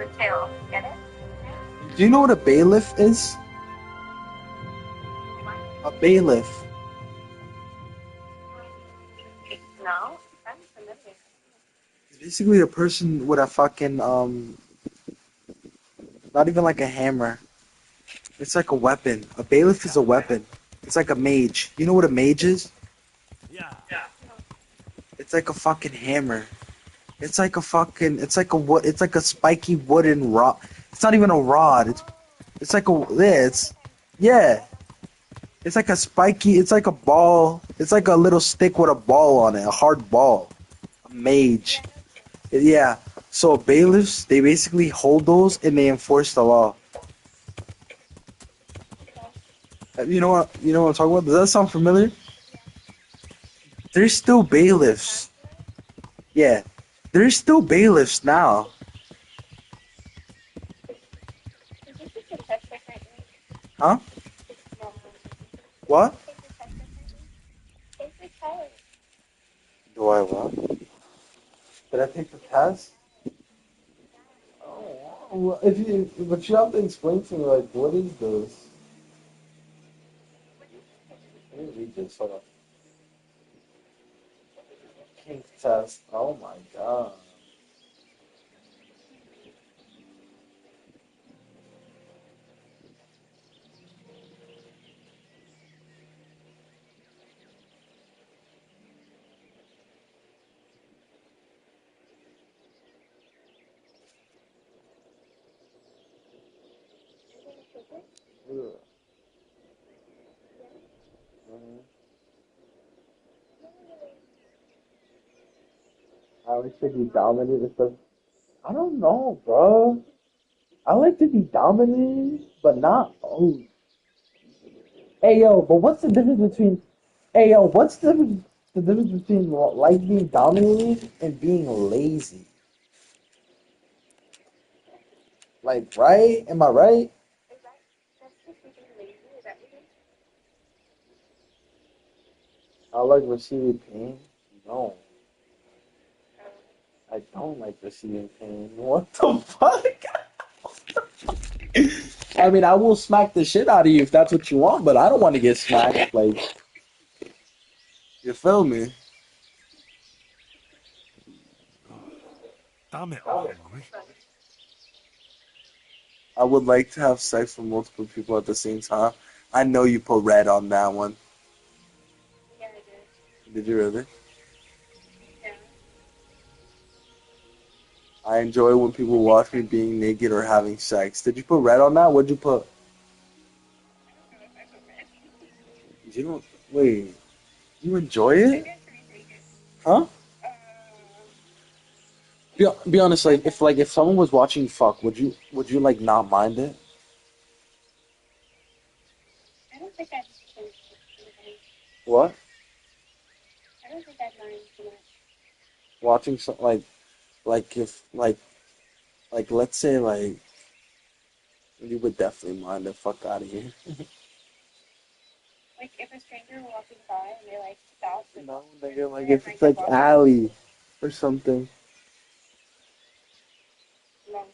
the tail. Get it? Do you know what a bailiff is? A bailiff. No? I'm familiar. It's basically a person with a fucking not even like a hammer. It's like a weapon. A bailiff is a weapon. It's like a mage. You know what a mage is? It's like a fucking hammer. It's like a fucking. It's like a wood. It's like a spiky wooden rod. It's not even a rod. It's like a. Yeah. It's yeah. It's like a spiky. It's like a ball. It's like a little stick with a ball on it. A hard ball. A mage. Yeah. So bailiffs, they basically hold those and they enforce the law. You know what? You know what I'm talking about? Does that sound familiar? There's still bailiffs. Yeah. There's still bailiffs now. Did you take your test differently? Huh? No. What? Take your test differently? Take your test. Do I what? Did I take the test? Oh, well, if you, but you have to explain to me, like, what is this? Let me read this. Hold on. Kink test. Oh my god. Ugh. Mhm. I like to be dominated, but I don't know, bro. I like to be dominated, but not. Oh, hey yo, but what's the difference between? Hey yo, what's the difference between like being dominated and being lazy? Like, right? Am I right? Is that, that's just you being lazy? Is that what it is? I like receiving pain. No, Um, I don't like receiving pain. What the fuck? I mean, I will smack the shit out of you if that's what you want, but I don't want to get smacked. Like, you feel me? I would like to have sex with multiple people at the same time. I know you put red on that one. yeah, I did. Did you really? Yeah. I enjoy when people watch me being naked or having sex. Did you put red on that? What'd you put? I don't know if I put red. You don't. Wait. You enjoy it? Maybe I should retake it. Huh? Uh, Be honest. Like if someone was watching you fuck, would you like not mind it? I don't think I'd mind too much. What? I don't think I'd mind too much. Watching some like if like let's say like you would definitely mind the fuck out of here. Like, if a stranger walking by and they, like, stop and No, nigga, like their if friend it's kept like walking, Allie or something. no.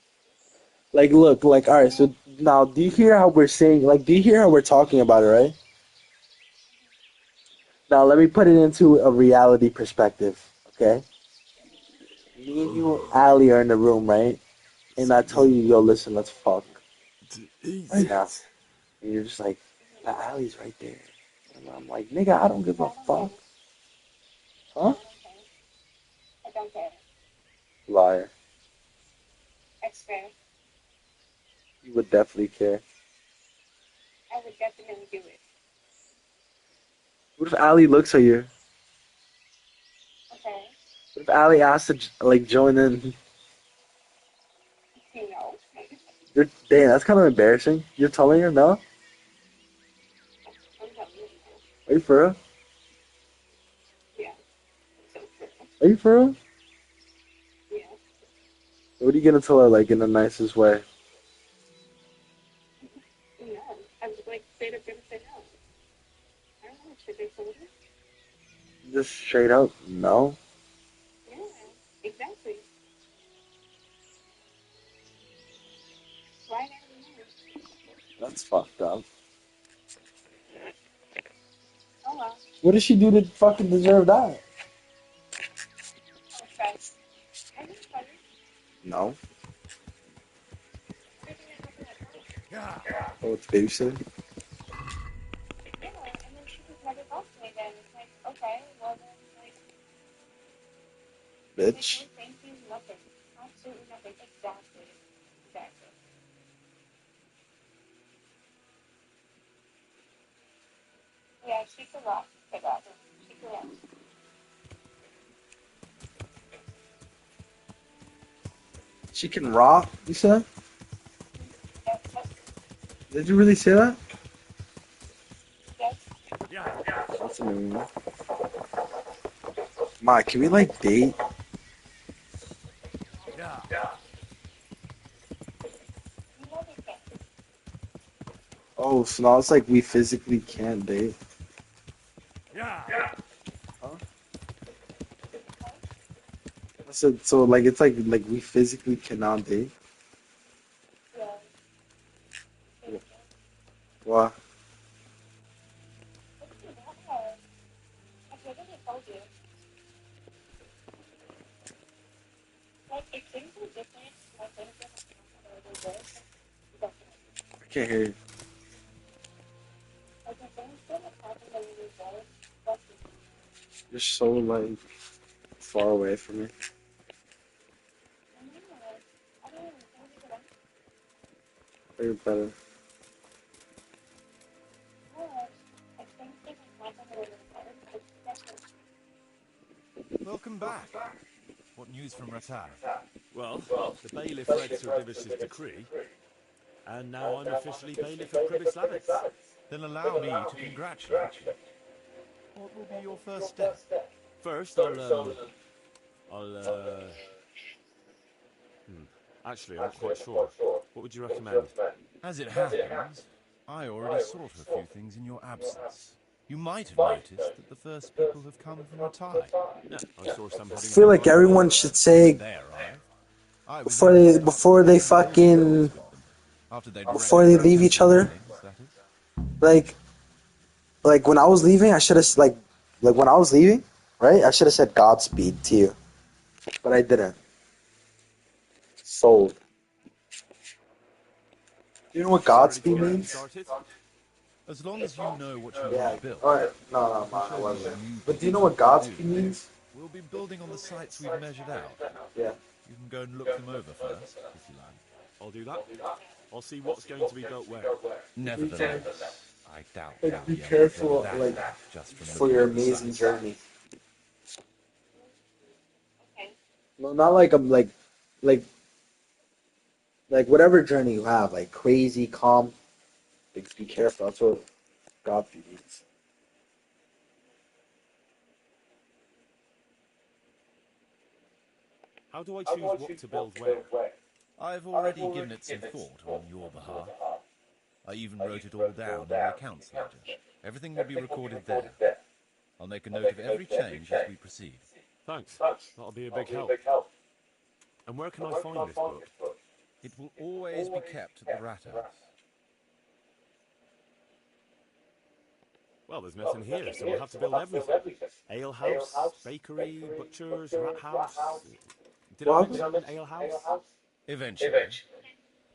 Like look, like all right, so now do you hear how we're saying like do you hear how we're talking about it, right? Now let me put it into a reality perspective, okay? Me and you, Allie, are in the room, right? And I tell you, yo, listen, let's fuck right now. And you're just like, Mm-hmm. but Allie's right there. And I'm like, nigga, I don't give No, a I don't fuck. care. No, Huh? I don't care. I don't care. Liar. I swear. You would definitely care. I would definitely do it. What if Allie looks at you? Okay? What if Allie asks to like join in? You know. Damn, that's kind of embarrassing. You're telling her no? I'm telling you no. Are you for real? Yeah. It's so true. Are you for real? Yeah. What are you gonna tell her like in the nicest way? No. I was like straight up gonna say no. I don't know what should I told her. Just straight up no. Yeah. Exactly. right out of the nose. That's fucked up. Oh well. What did she do to fucking deserve that? That's right. I think funny. No. Everything that happened at home. Oh, it's babysitting. Yeah, and then she just never talked to me again. It's like, okay, well then, like, Bitch. no thank you, nothing. Absolutely nothing. Exactly. Exactly. Yeah, she correct. I got her. She correct. She can rock, you said? Yes, yes, Did you really say that? yes. That's a new one. Ma, can we like date? You know they can't. Oh, so now it's like we physically can't date. Huh? I said so like it's like we physically cannot date. Yeah. Why? What do you have? Like, what did I told you? Like, if things were different, like, things were not really good, definitely. I can't hear you. Like, if things didn't happen the way they did, definitely. You're so like far away from me. I mean, like, I don't know, things are good. You're better. Yeah, if things didn't happen the way they did, like, definitely. Welcome back. What news from Rattan? Well, the bailiff read Sir Divish's decree, and now I'm officially bailiff of Pribyslavitz. Then allow me to congratulate you. What will be your first step? First, actually, I'm not quite sure. What would you recommend? As it happens, I already sorted a few things in your absence. You might have noticed that the first people have come from Ratai. Yeah, I saw some I heading feel down like by everyone water. should say They arrived. I was before even they starting before they to build fucking walls with them. After they'd before they wrecked leave each other. buildings, that is. like like when I was leaving, I should have like when I was leaving, right? I should have said Godspeed to you, but I didn't. Sold. Do you know what So ready to Godspeed get means? started? As long as you know what you Yeah. want to build, Alright. No, I can man, show I you wasn't. a new But do you know piece what of Godspeed do. means? We'll be building on the sites we've measured out. Yeah. You can go and look them over first, if you like. I'll do that. I'll see what's going to be built where. Nevertheless, I doubt Like, you'll be be able to careful, build that like, just from for looking your at the amazing sites. journey. Okay. No, not like I'm like whatever journey you have, like crazy, calm. Like, be careful. That's what Godspeed means. How do I choose what to build where? I've already given it some thought on your behalf. I even wrote it all down in the accounts ledger. Everything will be recorded there. I'll make a note of every change as we proceed. Thanks. That'll be a big help. And where can I find this book? It will always be kept at the Rat House. Well, there's nothing here, so we'll have to build everything. Ale house, bakery, butchers, rat house. Did I What? mention ale house? Eventually.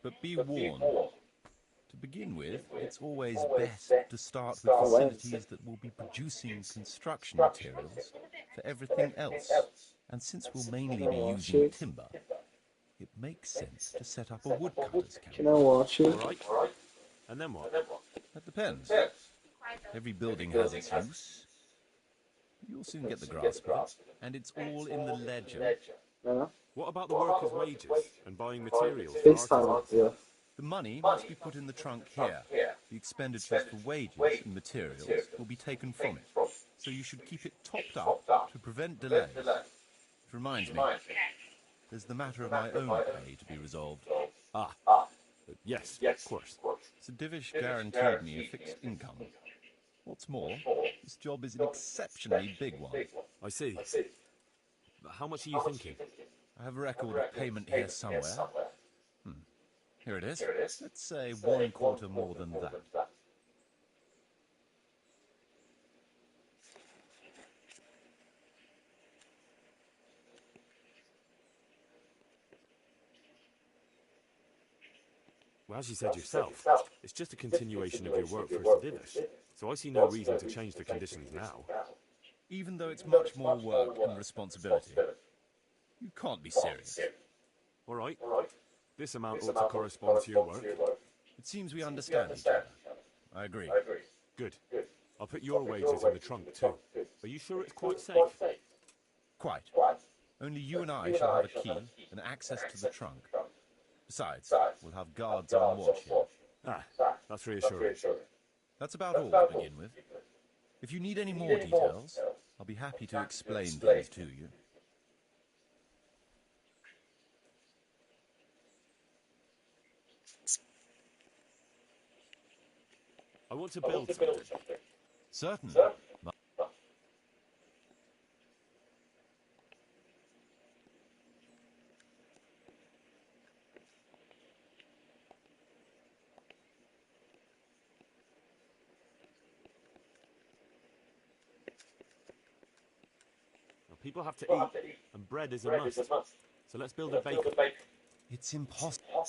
But be warned. To begin with, it's always best to start with facilities that will be producing construction materials for everything else. And since we'll mainly be using timber, it makes sense to set up a woodcutter's Can I camp. watch it? All right. And then what? That depends. Every building has its use. You'll soon get the grasp of it, and it's all in the ledger. No, What about the workers' wages and buying materials for FaceTime. artisans? Yeah. The money must be put in the trunk here. The expenditures for wages and materials will be taken from it. So you should keep it topped up to prevent delays. It reminds me, there's the matter of my own pay to be resolved. Ah, yes, of course. Sir Divish guaranteed me a fixed income. What's more, this job is an exceptionally big one. I see. But how much are you thinking? I have a record of payment here somewhere. Here it is. Let's say 1/4 more than that. Well, as you said yourself, it's just a continuation of your work for Sedivish, so I see no reason to change the conditions now. Even though it's much more work and responsibility. You can't be serious. All right. This amount ought to correspond to your work. It seems we understand each other. I agree. Good. I'll put your wages in the trunk too. Are you sure it's quite safe? Quite. Only you and I shall have a key and access to the trunk. Besides, we'll have guards on watch here. Ah, that's reassuring. That's about all to begin with. If you need any more details, I'll be happy to explain things to you. I want to build something. Certainly. Now, people have to eat, and bread is a must. So let's build a bakery. It's impossible.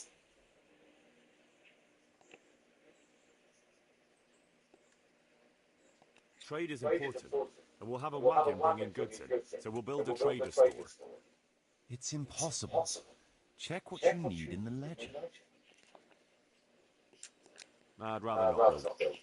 Trade is important, and we'll have a wagon bringing goods in, so we'll build a trader's store. It's impossible. Check what you need in the ledger. I'd rather not build.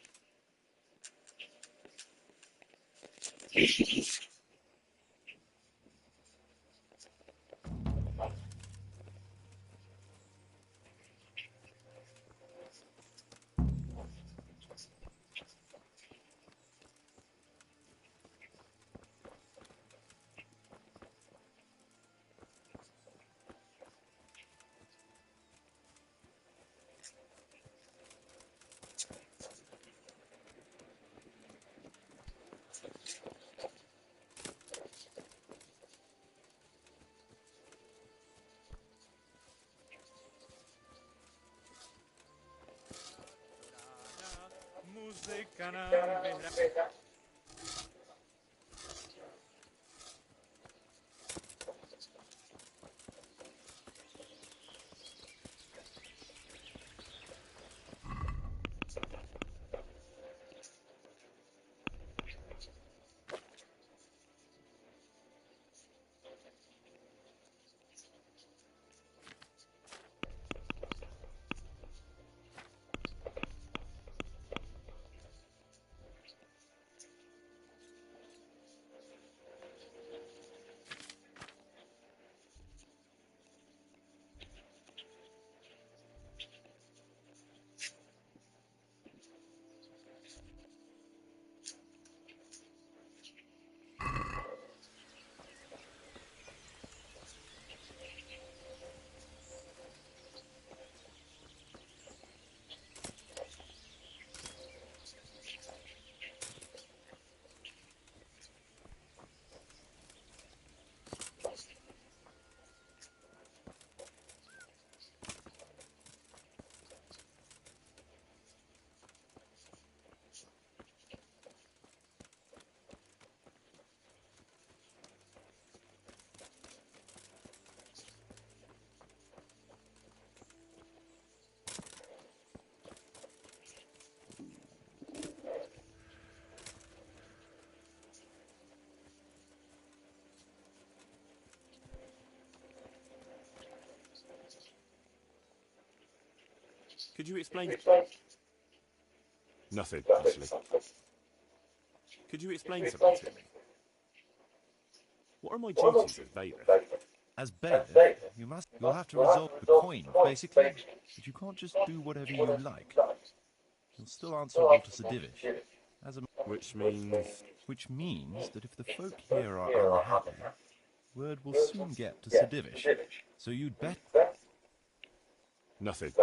Could you explain? Nothing, actually. Could you explain something to me? What are my duties as bailiff? As bailiff, you'll have to resolve the coin, basically. But you can't just do whatever you like. You'll still answerable to Sedivish. Which means that if the folk here are unhappy, word will soon get to Sedivish. So you'd bet. Nothing.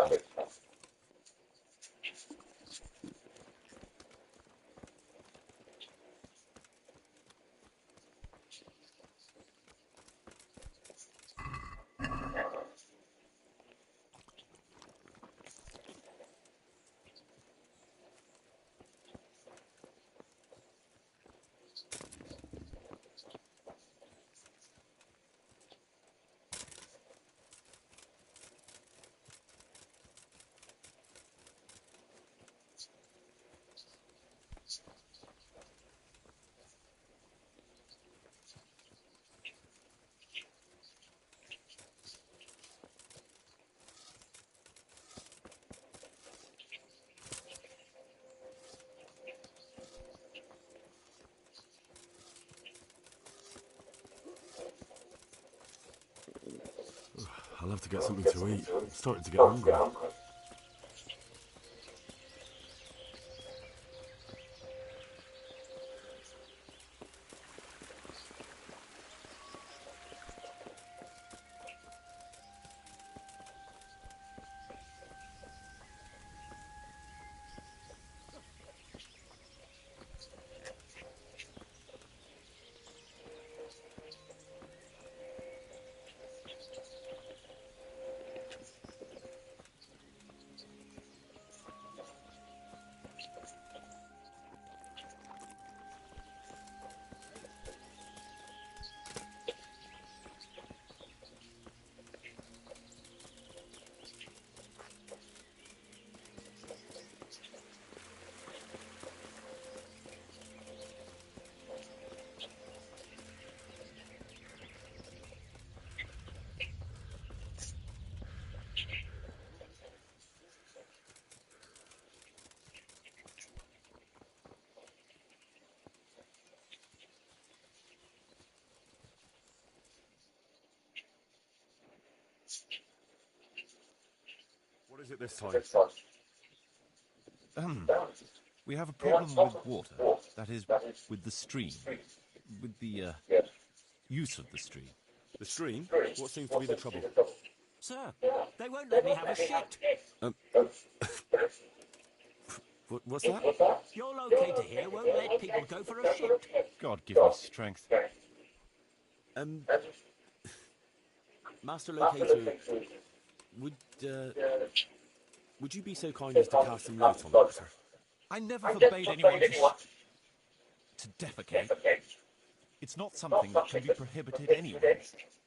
I'll have to get something to eat. I'm starting to get hungry. What is it this time? We have a problem with water. That is, with the stream. With the, use of the stream. The stream? What seems to be the trouble? Sir, they won't let me have a shit. What's that? Your locator here won't let people go for a shit. God give me strength. Master Locator, would you be so kind as to cast some light on the matter? I never forbade anyone to defecate. It's not something that can be prohibited anyway.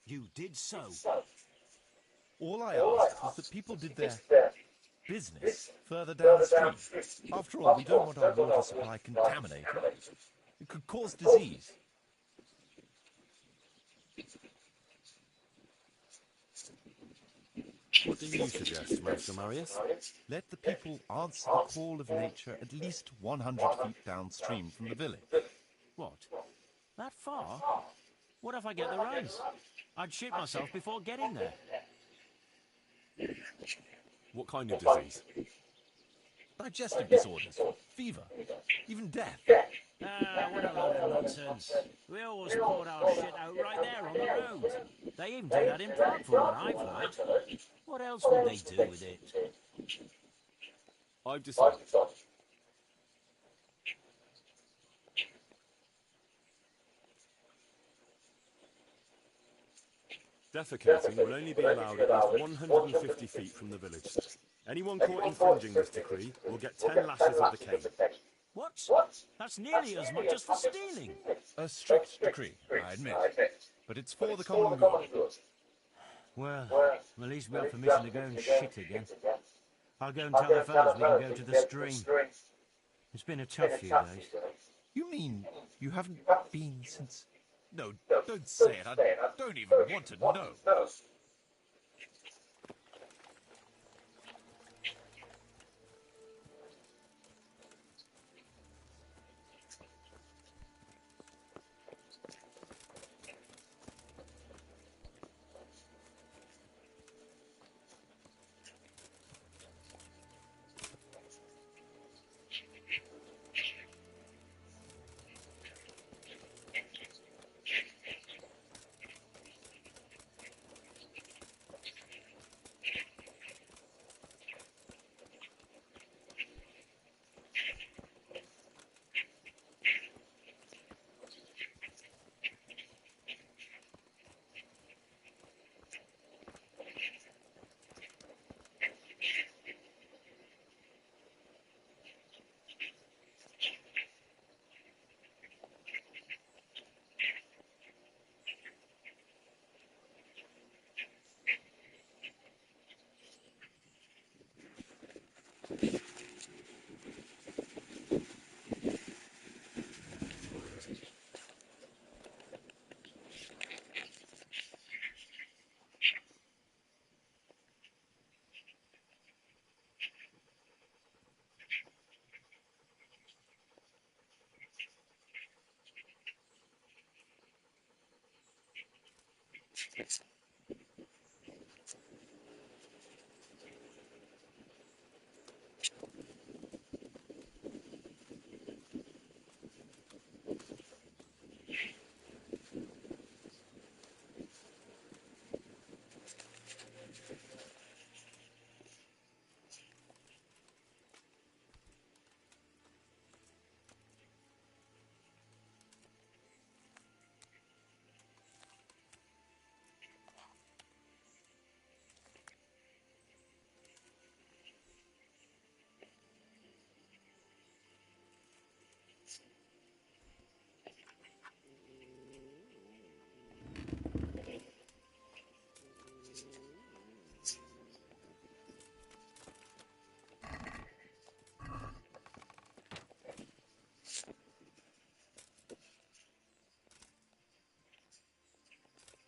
You did so. All I asked was that people did their business further downstream. After all, we don't want our water supply contaminated. It could cause disease. What do you suggest, Master Marius? Let the people answer the call of nature at least 100 feet downstream from the village. What? That far? What if I get the rise? I'd shit myself before getting there. What kind of disease? Digestive disorders, fever, even death. What a load of nonsense. We always poured our shit out right there on the road. They even do that in Prague from what I've heard. What else would they do with it? I've decided. Defecating will only be allowed at least 150 feet from the village. Anyone caught infringing this decree will get 10 lashes of the cane. What? That's nearly as much as for stealing. A strict decree, I admit. But it's for the common good. Well, at least we have permission to go and shit again. I'll go and tell the fellas we can go to the stream. It's been a tough few days. You mean you haven't been since... No, don't say it. I don't even want to know.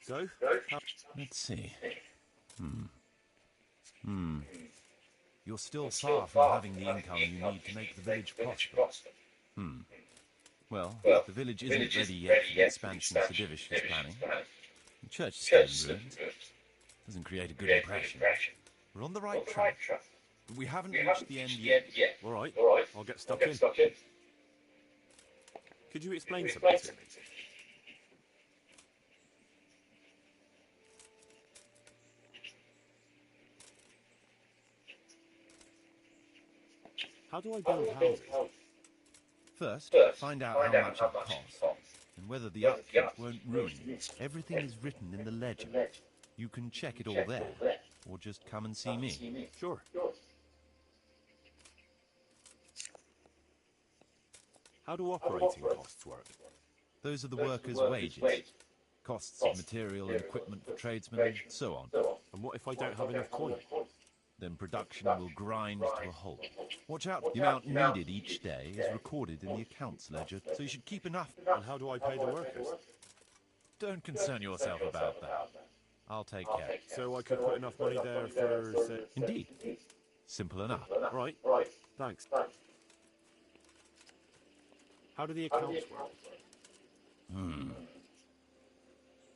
So, Let's see. You're still far from having the income you need to make the village prosper. Well, the village isn't ready yet for the expansion Sedivish is planning. The church is still in ruins. Doesn't create a good impression. We're on the right track, but we haven't reached the end yet. all right, I'll get stuck in. Could you explain something to me? How do I build houses? First, find out how much it costs, and whether the upkeep won't ruin you. Everything is written in the ledger. You can check it all there, or just come and see me. Sure. How do operating costs work? Those are the workers' wages, costs of material and equipment for tradesmen, so on. And what if I don't have enough coin? Then production will grind to a halt. Watch out, the amount needed each day is recorded in the accounts ledger, so you should keep enough. And how do I pay the workers? Don't concern yourself about that. I'll take care. So I could put enough money there for, say... Indeed. Simple enough. Right, thanks. How do the accounts work?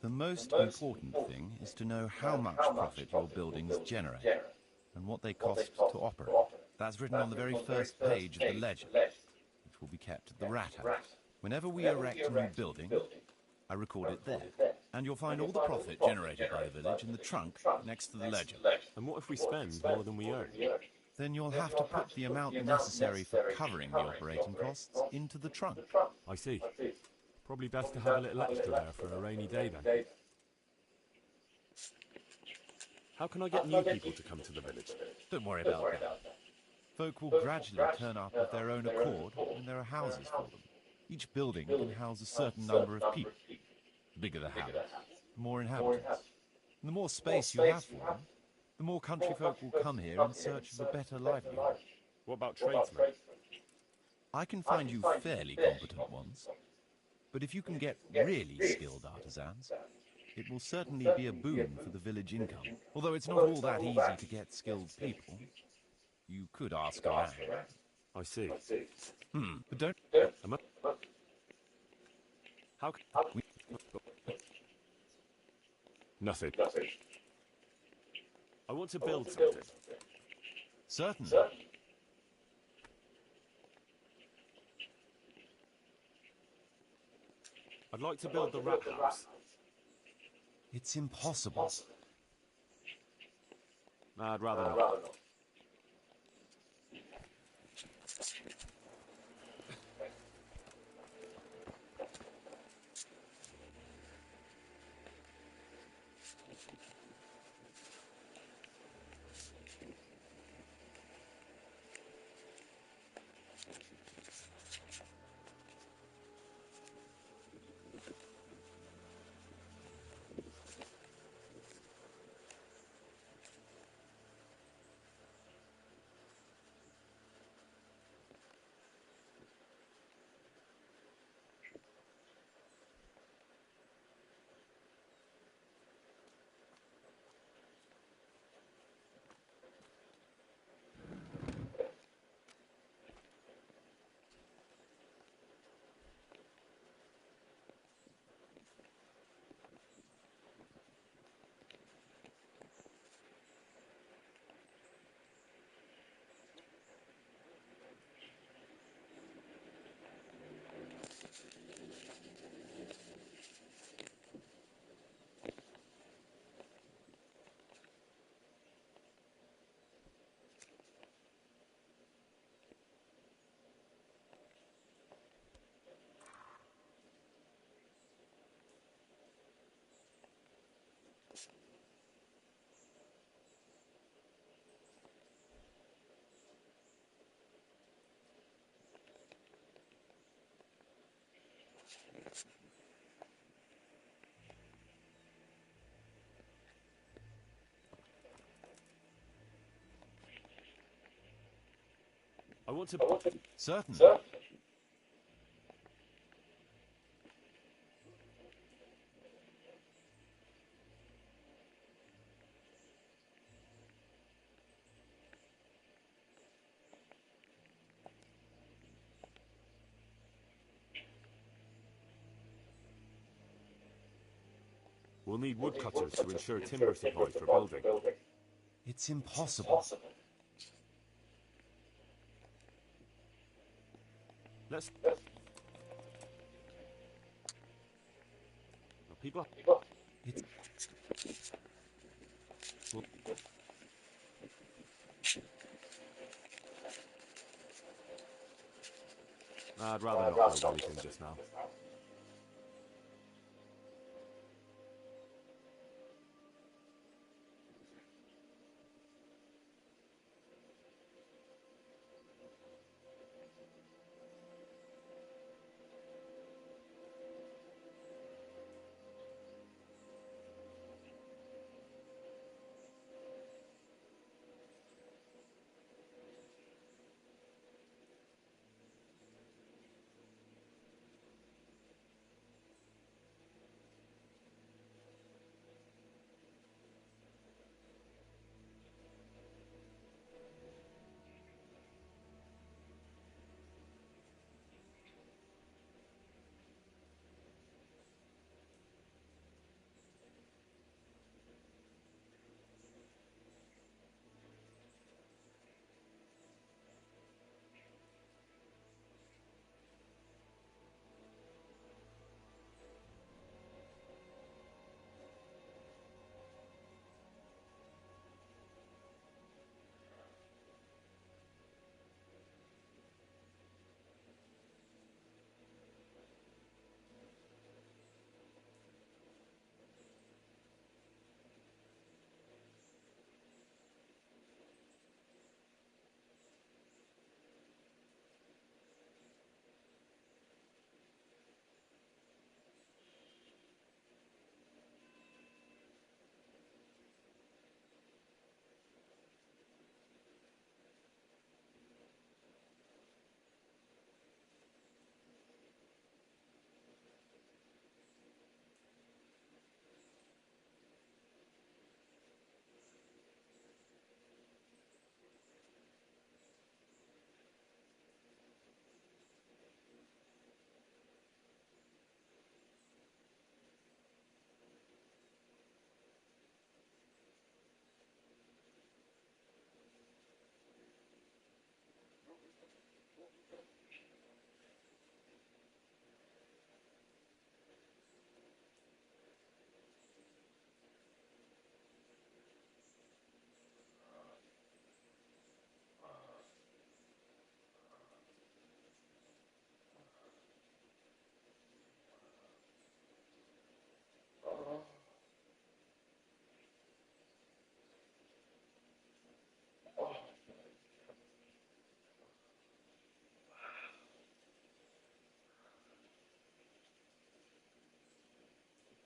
The most important thing is to know how much profit your buildings generate, and what they cost to operate. That's written on the very first page of the ledger, which will be kept at the Rat House. Whenever we erect a new building, I record it there, and you'll find all the profit generated by the village in the trunk next to the ledger. And what if we spend more than we earn? Then you'll have to put the amount necessary for covering the operating costs into the trunk. I see. Probably best to have a little extra there for a rainy day then. How can I get new people to come to the village? Don't worry about that. Folk will gradually turn up of their own accord when there are houses for them. Each building can house a certain number of people. The bigger the house, the more inhabitants. And the more space you have for them, the more country folk will come here in search of a better livelihood. What about tradesmen? I can find you fairly competent ones. But if you can get really skilled artisans, it will certainly be a boon for the village income. Although it's not all that easy to get skilled people. You could ask around. I see. But don't... How can... Nothing. I want to build something. Certainly. I'd like to build the Rat House. It's impossible. I'd rather not. I want to... Certainly. We'll need woodcutters to ensure timber supplies for building. It's impossible. Let's... People... It's... Well, I'd rather not build anything just now.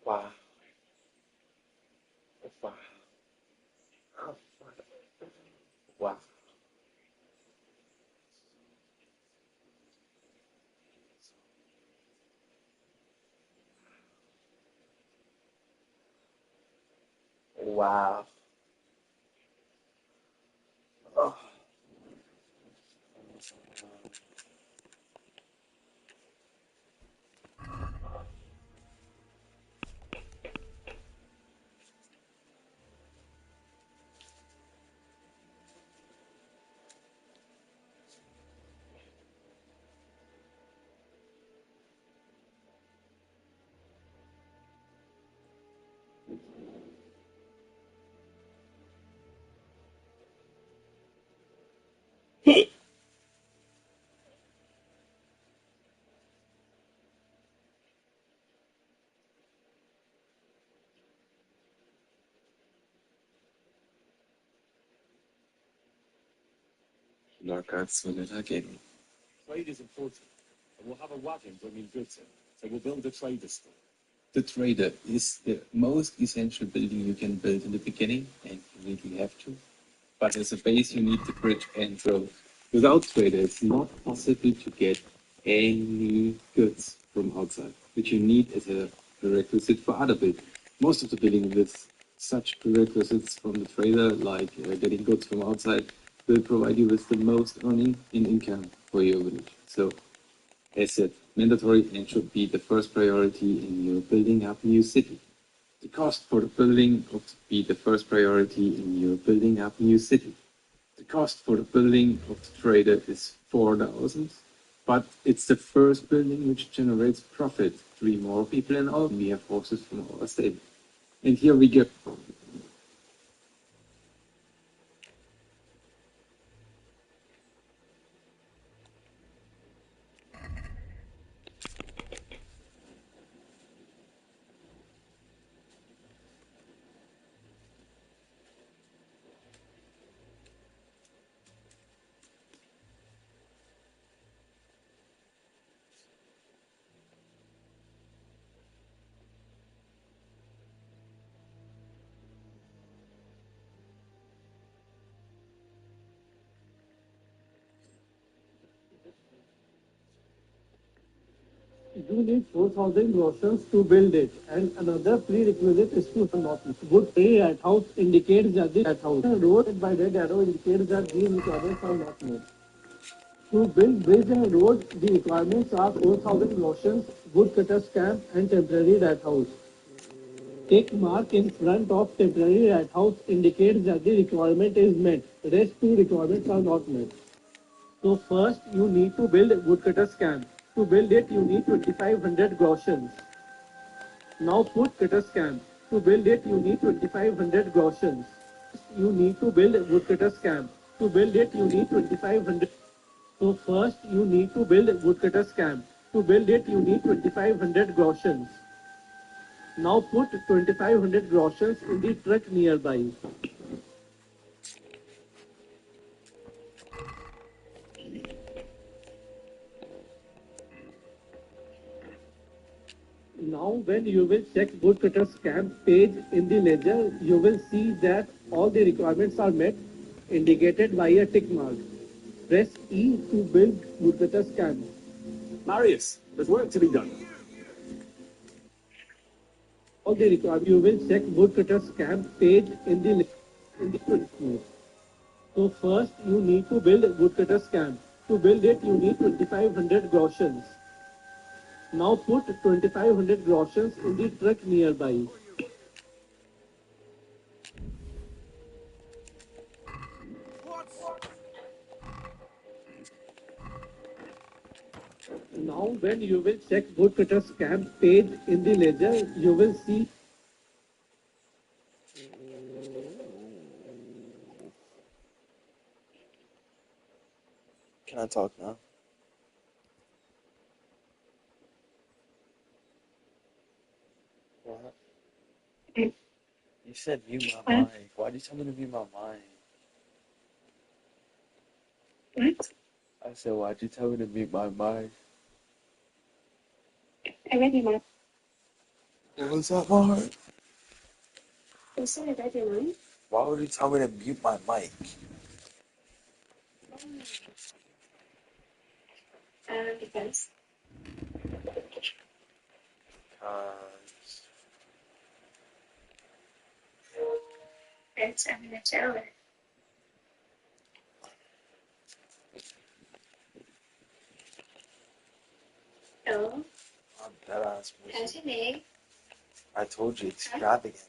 Wow. Wow. Wow. Wow. Oh. Knockout's vanilla game. Trade is important, and we'll have a wagon bringing goods in, so we'll build a trader store. The trader is the most essential building you can build in the beginning, and you really have to. But as a base, you need the bridge and road. Without trader, it's not possible to get any goods from outside, which you need as a prerequisite for other buildings. Most of the building with such prerequisites from the trader, like getting goods from outside, will provide you with the most earning in income for your village. So, as said, mandatory and should be the first priority in your building up new city. The cost for the building ought to be the first priority in your building up a new city. The cost for the building of the trader is 4,000, but it's the first building which generates profit. 3 more people in all, we have horses from our stable. And here we go. You need 4,000 groshans to build it, and another prerequisite is to not good red house indicates that the red house road by red arrow indicates that these requirements are not met. To build bridge and road, the requirements are 4,000 groshans, woodcutters camp, and temporary red house. Tick mark in front of temporary red house indicates that the requirement is met. Rest two requirements are not met. So first you need to build woodcutters camp. To build it you need 2500 groshans. Now put cutters camp. To build it you need 2500 groshans. You need to build woodcutters camp. To build it you need 2500. So first you need to build woodcutters camp. To build it you need 2500 groshans. Now put 2500 groshans in the truck nearby. Now when you will check woodcutters camp page in the ledger, you will see that all the requirements are met, indicated by a tick mark. Press E to build woodcutters camp. Marius, there's work to be done. All the requirements, you will check woodcutters camp page in the ledger. So first you need to build woodcutters camp. To build it you need 2500 groshans. Now put 2500 groshans in the truck nearby. Now when you will check woodcutters camp page in the ledger, you will see Can I talk now? What? Mm. You said mute my What? mic. Why'd you tell me to mute my mic? What? I said, why'd you tell me to mute my mic? I read your mind. What was that, Mark? You said I read your mind? Why would you tell me to mute my mic? Because I'm in a shower. Oh, I'm dead ass how's your name? I told you, extravagant.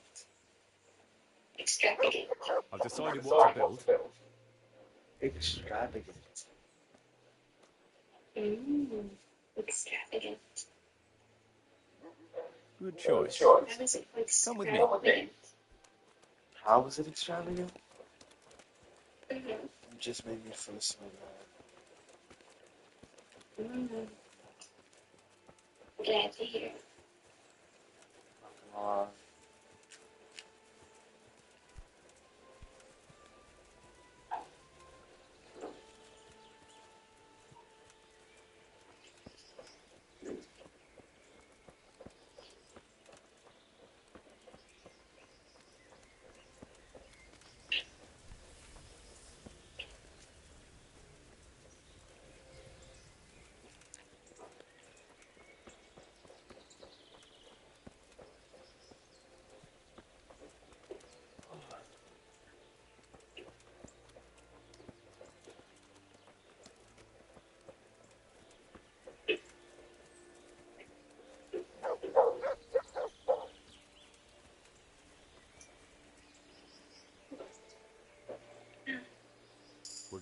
Extravagant. I've decided what to build. Extravagant. Extravagant. Good choice. How is it Come with me. extravagant? How was it extravagant? Mm-hmm. You just made me feel so bad. Mm-hmm. Glad to hear. Uh,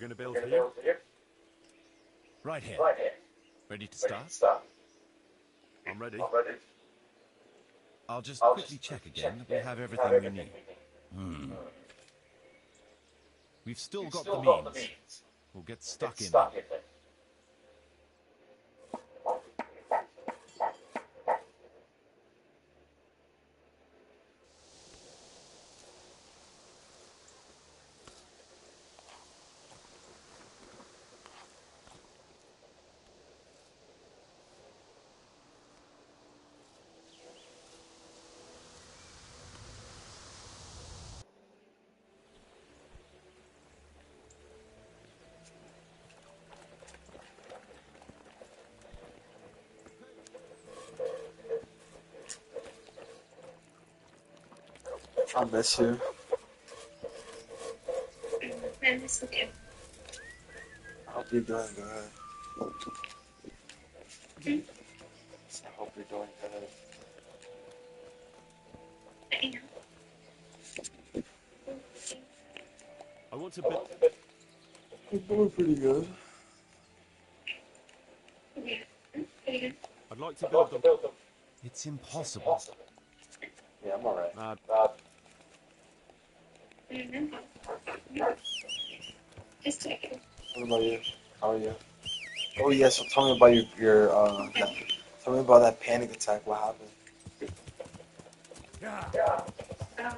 going to build here? Right here. Ready to start? I'm ready. I'll just quickly check again that we have everything we need. We've still got the means. We'll get stuck in them. I miss you. I miss you too. I hope you're doing good. I hope you're doing good. I know. I want to build. I'm doing pretty good. Yeah. Pretty good. I'd like to build them. It's impossible. Yeah, I'm alright. Just checking. What about you? How are you? Oh yeah, so tell me about tell me about that panic attack. What happened? Um,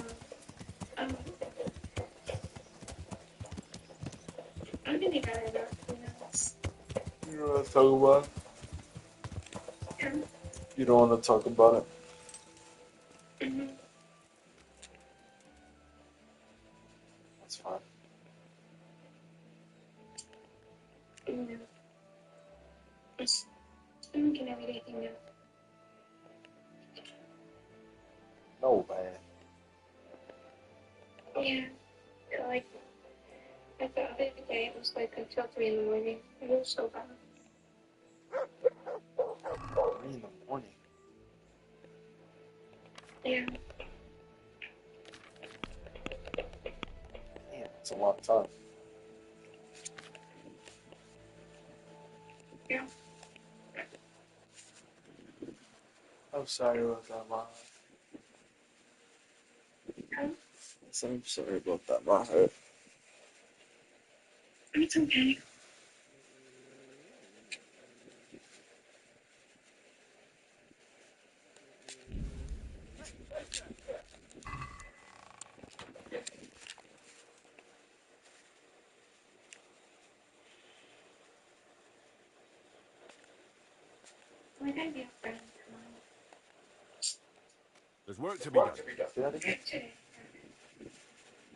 um, I'm gonna go to You don't want to talk about it? You don't want to talk about it? That's fine. No. I'm looking at everything now. No, man. Yeah. Like the other day, it was like until 3 in the morning. It was so bad. 3 in the morning. Yeah. Damn, it's a long time. Yeah. I'm sorry about that, Mom. Huh? I'm sorry about that, my heart. It's okay. We're gonna be a friend tomorrow. There's work to be done. Say that again? Today.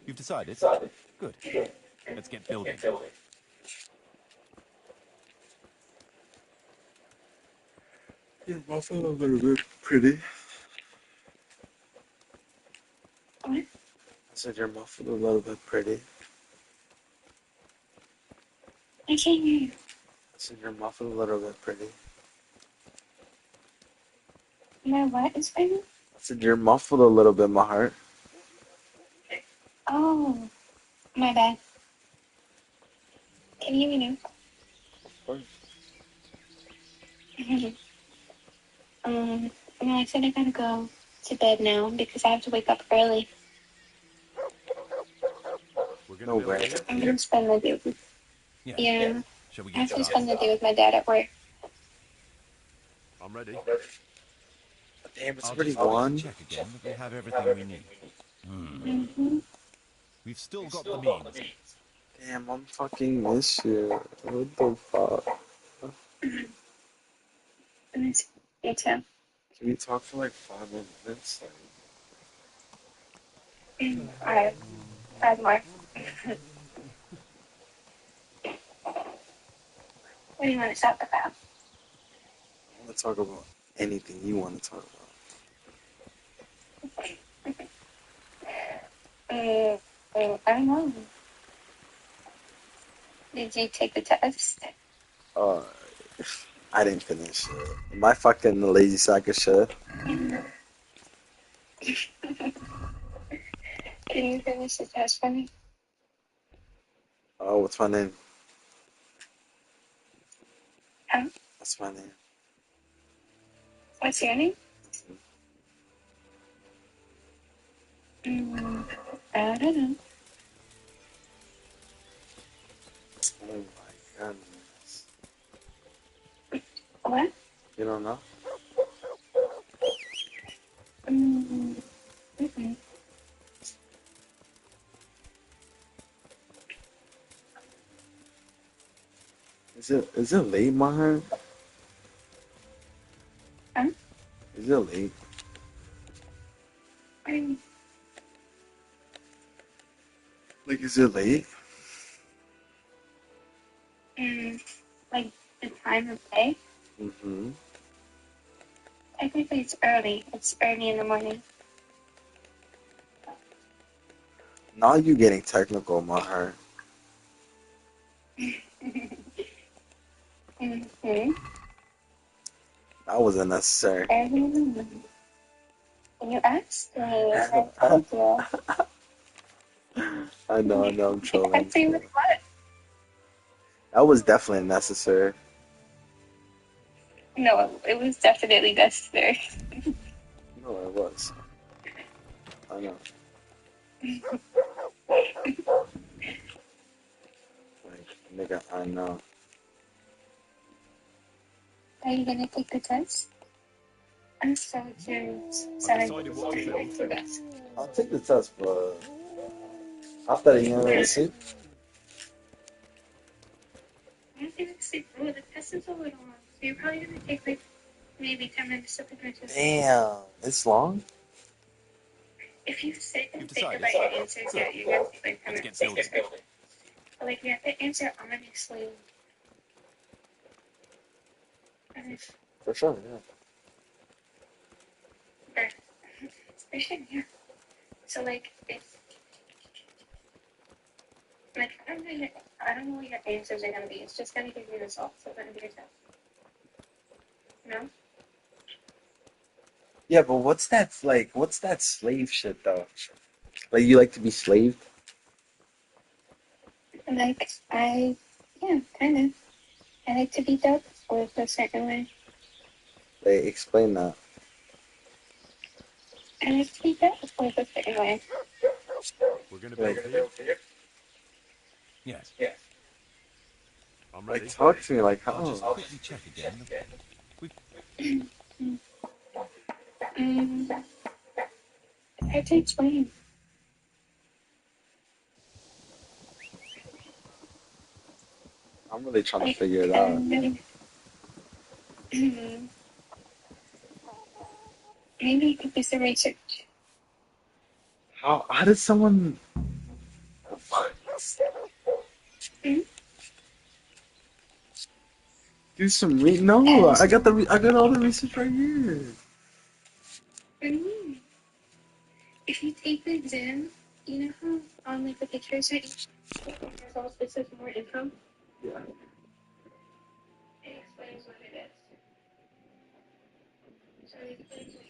You've decided? Good. Let's get building. Your muffin a little bit pretty. What? I said your muffin a little bit pretty. I can't hear you. I said your muffin a little bit pretty. My what is funny? I said you're muffled a little bit, my heart. Oh, my bad. Can you hear me now? No, I said I gotta go to bed now because I have to wake up early. We're No going to build way. here. I'm gonna spend the day with Yeah. Shall we I get have to started? spend the day with my dad at work. I'm ready. Damn, it's I'll already just quickly one. check again that we have everything we need. Mm-hmm. We've still got the means. Damn, I'm fucking miss you. What the fuck? Me too. Can we talk for like 5 minutes? Alright. 5 more. What do you want to talk about? I want to talk about anything you want to talk about. I don't know. Did you take the test? I didn't finish it. My fucking lazy sack of shit. Can you finish the test for me? Oh, what's my name? Huh? What's my name? What's your name? I don't know. Oh my goodness. What? You don't know? Okay. Is it late, Maher? Huh? Is it late? Like, is it late? Like the time of day? Mm-hmm. Technically, it's early. It's early in the morning. Now you getting technical, Maher. That wasn't necessary. Early in the morning. And you asked me, and I told you. I know, I'm trolling. I'd say with what? That was definitely necessary. No, it was definitely necessary. No, it was. I know. Like, nigga, I know. Are you gonna take the test? I'm so curious. Sorry. decided what to build. I'll take the test, but after the year, see? I'm gonna sleep. Oh, the test is a little long, so you're probably gonna take like maybe 10 minutes to finish the test. Damn, it's long? If you sit and You've think decided. about your answers, yeah, you're gonna take like 10 Let's minutes. get building. But like you have to answer honestly. For sure, yeah. Especially, yeah. So like if like I don't know what your answers are gonna be. It's just gonna give you results. It's gonna be your test. No? Yeah, but what's that slave shit though? Like you like to be slaved? Like yeah, kind of. I like to be dealt with a certain way. Like explain that. I like to be dealt with a certain way. We're going to build here. Yes. I'm ready. Like talk to me like I'll how? just quickly check again. Hard to explain. I'm really trying to Like, figure it out. maybe you could do some research. How did someone do some no, I got all the research right here. If you take the exam, you know how on like the pictures that results it says more info? Yeah. It explains what it is. So it explains what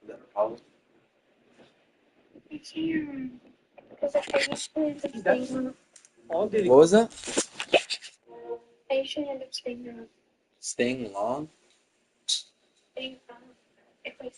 Is that a problem? I can't. Because I usually end up staying up. What was that? I usually end up staying up. Staying long? Staying up. If I say